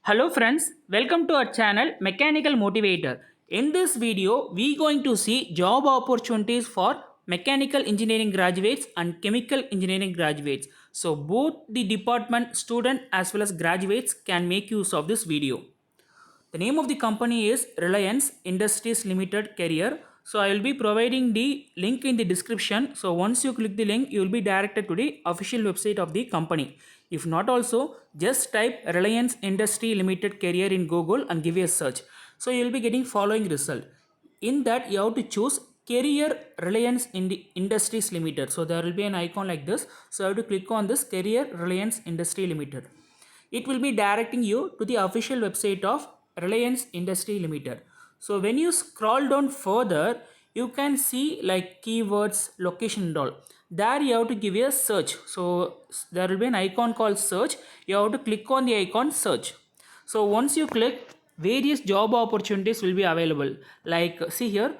Hello friends, welcome to our channel Mechanical Motivator. In this video, we going to see job opportunities for mechanical engineering graduates and chemical engineering graduates. So both the department student as well as graduates can make use of this video. The name of the company is Reliance Industries Limited Career. So I will be providing the link in the description. So once you click the link, you will be directed to the official website of the company. If not also, just type Reliance Industry Limited Career in Google and give a search. So you will be getting following result. In that you have to choose Career Reliance Industries Limited. So there will be an icon like this. So you have to click on this Career Reliance Industry Limited. It will be directing you to the official website of Reliance Industry Limited. So when you scroll down further, you can see like keywords, location and all. There you have to give a search. So there will be an icon called search. You have to click on the icon search. So once you click, various job opportunities will be available. Like see here,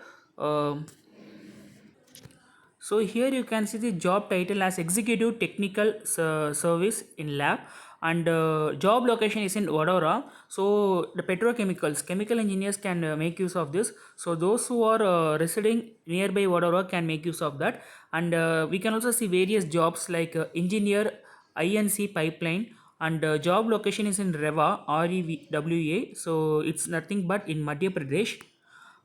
so here you can see the job title as Executive Technical Service in Lab, and job location is in Vadodara. So the petrochemicals, chemical engineers can make use of this. So those who are residing nearby Vadodara can make use of that. And we can also see various jobs like engineer, INC pipeline, and job location is in Reva, REWA. So it's nothing but in Madhya Pradesh.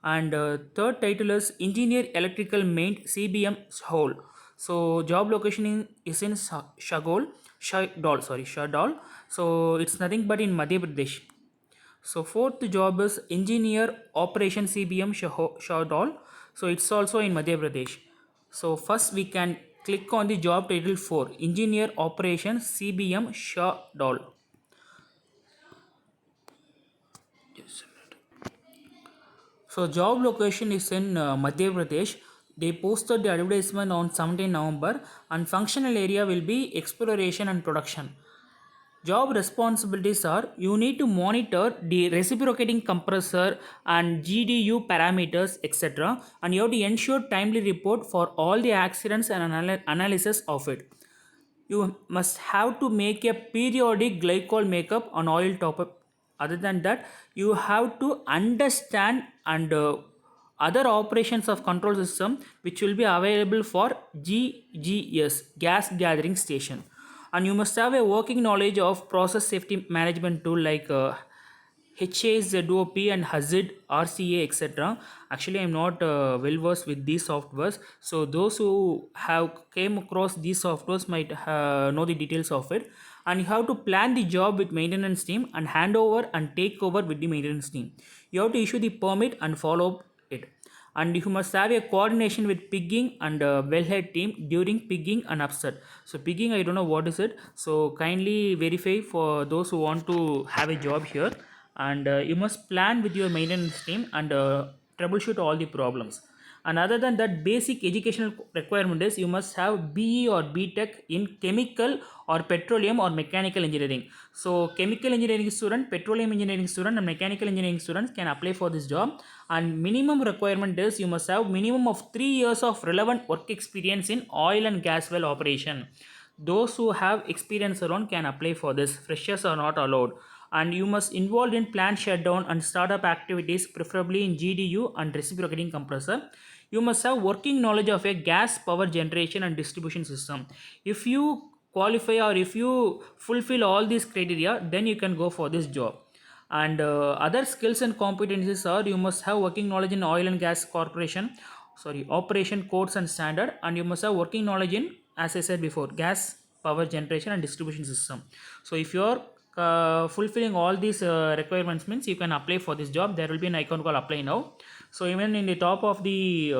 And third title is Engineer Electrical Main CBM Hole. So job location is in Shadol. So it's nothing but in Madhya Pradesh. So fourth job is Engineer Operation CBM Shadol. So it's also in Madhya Pradesh. So first we can click on the job title 4, Engineer Operation CBM Shadol. So job location is in Madhya Pradesh. They posted the advertisement on 17 November, and functional area will be exploration and production. Job responsibilities are you need to monitor the reciprocating compressor and GDU parameters, etc. And you have to ensure timely report for all the accidents and analysis of it. You must have to make a periodic glycol makeup on oil top up. Other than that, you have to understand and other operations of control system which will be available for GGS, gas gathering station. And you must have a working knowledge of process safety management tool like HAZOP and HAZID, RCA, etc. Actually, I'm not well versed with these softwares. So those who have came across these softwares might know the details of it. And you have to plan the job with maintenance team and hand over and take over with the maintenance team. You have to issue the permit and follow up it. And you must have a coordination with pigging and wellhead team during pigging and upset. So pigging, I don't know what is it. So kindly verify for those who want to have a job here. And you must plan with your maintenance team and troubleshoot all the problems. And other than that, basic educational requirement is you must have BE or BTech in chemical or petroleum or mechanical engineering. So chemical engineering student, petroleum engineering student and mechanical engineering students can apply for this job. And minimum requirement is you must have minimum of 3 years of relevant work experience in oil and gas well operation. Those who have experience around can apply for this. Freshers are not allowed. And you must involved in plant shutdown and startup activities, preferably in GDU and reciprocating compressor. You must have working knowledge of a gas power generation and distribution system. If you qualify or if you fulfill all these criteria, then you can go for this job. And other skills and competencies are you must have working knowledge in oil and gas corporation, sorry, operation codes and standard, and you must have working knowledge in, as I said before, gas power generation and distribution system. So if you are fulfilling all these requirements, means you can apply for this job. There will be an icon called apply now. So even in the top of the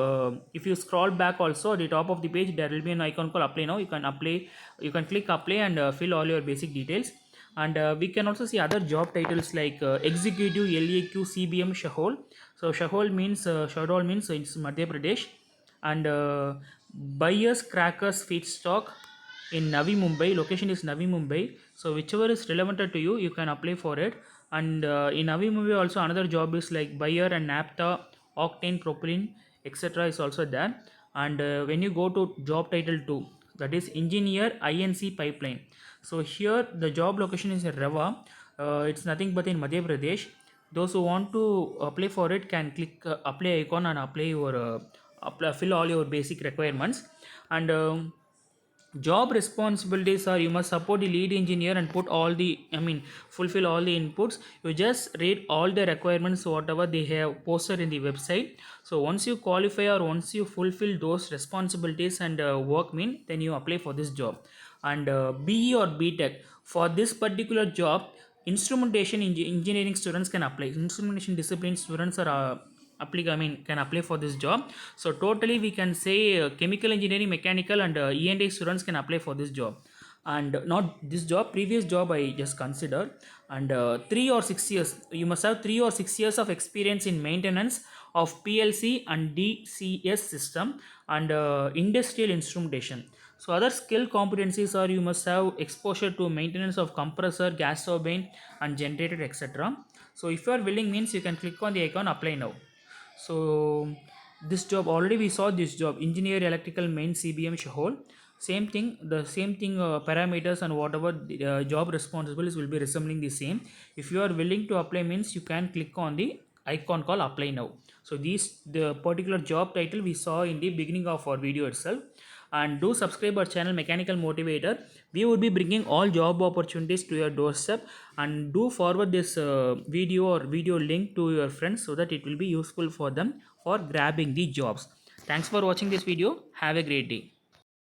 if you scroll back also, the top of the page there will be an icon called apply now. You can apply, you can click apply and fill all your basic details. And we can also see other job titles like executive LAQ CBM Shahol. So Shahol means Shahol means it's Madhya Pradesh. And buyers crackers feedstock in Navi Mumbai. Location is Navi Mumbai. So whichever is relevant to you, you can apply for it. And in Navi Mumbai also another job is like buyer and naphtha, octane, propylene, etc. is also there. And when you go to job title 2, that is engineer INC pipeline. So here the job location is in Reva. It's nothing but in Madhya Pradesh. Those who want to apply for it can click apply icon and apply your fill all your basic requirements. And job responsibilities are you must support the lead engineer and put all the fulfill all the inputs. You just read all the requirements whatever they have posted in the website. So once you qualify or once you fulfill those responsibilities and work mean, then you apply for this job. And BE or BTech for this particular job, instrumentation engineering students can apply. Instrumentation discipline students are can apply for this job. So totally we can say chemical engineering, mechanical and E&A students can apply for this job. And not this job, previous job I just considered. And 3 or 6 years, you must have 3 or 6 years of experience in maintenance of PLC and DCS system and industrial instrumentation. So other skill competencies are you must have exposure to maintenance of compressor, gas turbine and generator, etc. So if you are willing means you can click on the icon apply now. So this job already we saw this job, engineer electrical main CBM Shahol. Same thing, the same thing, parameters and whatever the, job responsibilities will be resembling the same. If you are willing to apply means you can click on the icon called apply now. So these the particular job title we saw in the beginning of our video itself. And do subscribe our channel Mechanical Motivator. We would be bringing all job opportunities to your doorstep. And do forward this video or video link to your friends so that it will be useful for them for grabbing the jobs. Thanks for watching this video. Have a great day.